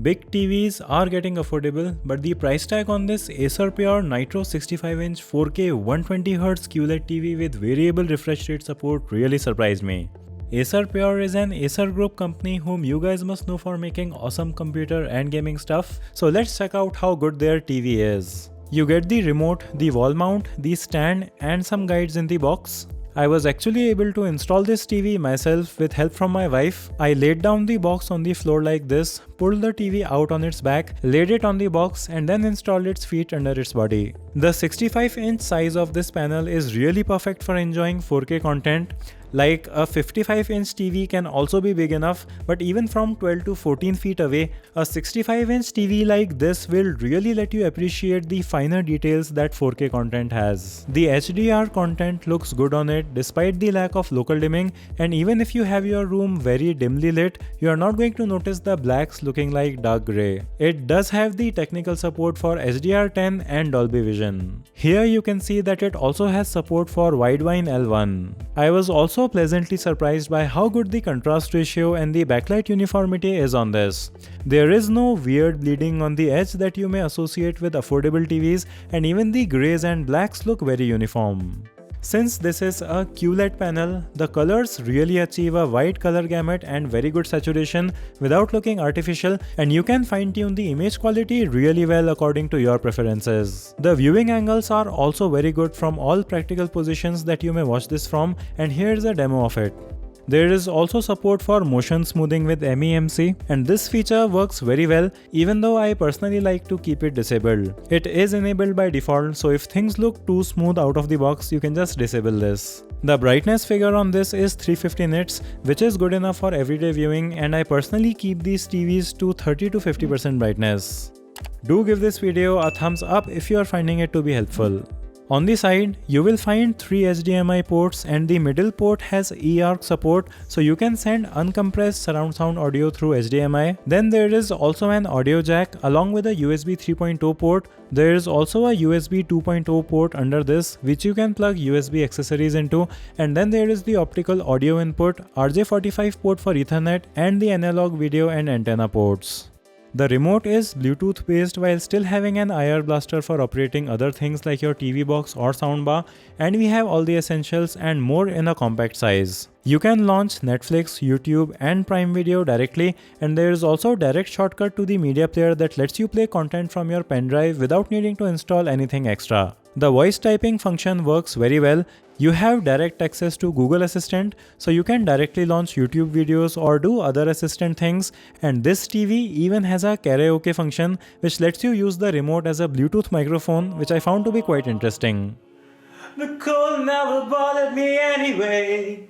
Big TVs are getting affordable, but the price tag on this Acerpure Nitro 65-inch 4K 120Hz QLED TV with variable refresh rate support really surprised me. Acerpure is an Acer Group company whom you guys must know for making awesome computer and gaming stuff, so let's check out how good their TV is. You get the remote, the wall mount, the stand and some guides in the box. I was actually able to install this TV myself with help from my wife. I laid down the box on the floor like this, pulled the TV out on its back, laid it on the box and then installed its feet under its body. The 65-inch size of this panel is really perfect for enjoying 4K content. Like a 55-inch TV can also be big enough, but even from 12 to 14 feet away, a 65-inch TV like this will really let you appreciate the finer details that 4K content has. The HDR content looks good on it despite the lack of local dimming, and even if you have your room very dimly lit, you are not going to notice the blacks looking like dark grey. It does have the technical support for HDR10 and Dolby Vision. Here you can see that it also has support for Widevine L1. I was also pleasantly surprised by how good the contrast ratio and the backlight uniformity is on this. There is no weird bleeding on the edge that you may associate with affordable TVs, and even the greys and blacks look very uniform. Since this is a QLED panel, the colors really achieve a wide color gamut and very good saturation without looking artificial, and you can fine-tune the image quality really well according to your preferences. The viewing angles are also very good from all practical positions that you may watch this from, and here's a demo of it. There is also support for motion smoothing with MEMC, and this feature works very well even though I personally like to keep it disabled. It is enabled by default, so if things look too smooth out of the box, you can just disable this. The brightness figure on this is 350 nits, which is good enough for everyday viewing, and I personally keep these TVs to 30 to 50% brightness. Do give this video a thumbs up if you are finding it to be helpful. On the side, you will find 3 HDMI ports, and the middle port has eARC support, so you can send uncompressed surround sound audio through HDMI. Then there is also an audio jack along with a USB 3.0 port. There is also a USB 2.0 port under this, which you can plug USB accessories into, and then there is the optical audio input, RJ45 port for Ethernet, and the analog video and antenna ports. The remote is Bluetooth based while still having an IR blaster for operating other things like your TV box or soundbar, and we have all the essentials and more in a compact size. You can launch Netflix, YouTube and Prime Video directly, and there is also direct shortcut to the media player that lets you play content from your pen drive without needing to install anything extra. The voice typing function works very well. You have direct access to Google Assistant, so you can directly launch YouTube videos or do other assistant things, and this TV even has a karaoke function which lets you use the remote as a Bluetooth microphone, which I found to be quite interesting. The cold never bothered me anyway.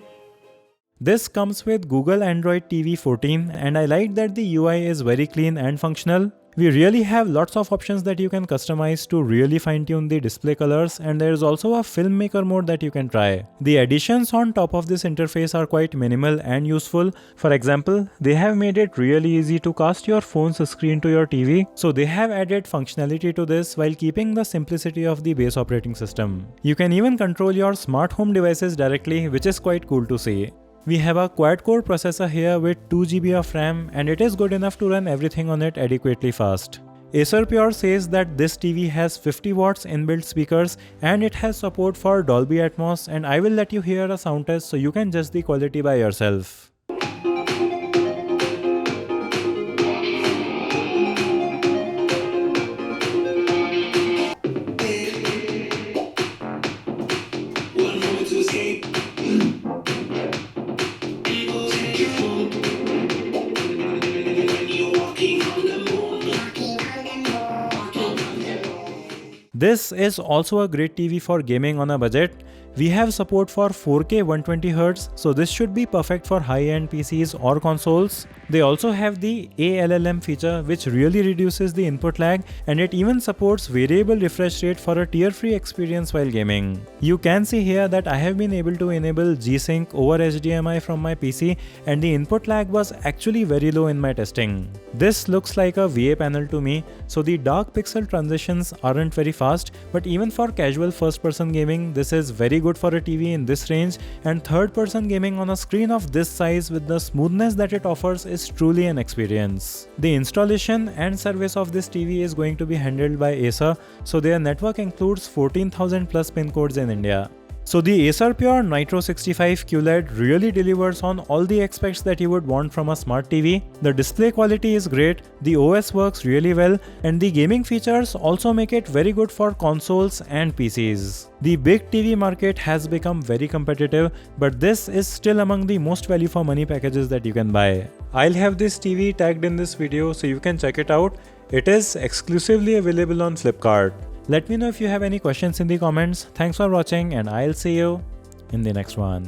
This comes with Google Android TV 14, and I like that the UI is very clean and functional. We really have lots of options that you can customize to really fine-tune the display colors, and there is also a filmmaker mode that you can try. The additions on top of this interface are quite minimal and useful. For example, they have made it really easy to cast your phone's screen to your TV, so they have added functionality to this while keeping the simplicity of the base operating system. You can even control your smart home devices directly, which is quite cool to see. We have a quad-core processor here with 2 GB of RAM, and it is good enough to run everything on it adequately fast. Acerpure says that this TV has 50 watts inbuilt speakers, and it has support for Dolby Atmos, and I will let you hear a sound test so you can judge the quality by yourself. This is also a great TV for gaming on a budget. We have support for 4K 120Hz, so this should be perfect for high-end PCs or consoles. They also have the ALLM feature, which really reduces the input lag, and it even supports variable refresh rate for a tear-free experience while gaming. You can see here that I have been able to enable G-Sync over HDMI from my PC, and the input lag was actually very low in my testing. This looks like a VA panel to me, so the dark pixel transitions aren't very fast, but even for casual first-person gaming, this is very good good for a TV in this range, and third-person gaming on a screen of this size with the smoothness that it offers is truly an experience. The installation and service of this TV is going to be handled by Acer, so their network includes 14,000 plus pin codes in India. So the Acerpure Nitro 65 QLED really delivers on all the aspects that you would want from a smart TV. The display quality is great, the OS works really well, and the gaming features also make it very good for consoles and PCs. The big TV market has become very competitive, but this is still among the most value for money packages that you can buy. I'll have this TV tagged in this video so you can check it out. It is exclusively available on Flipkart. Let me know if you have any questions in the comments. Thanks for watching, and I'll see you in the next one.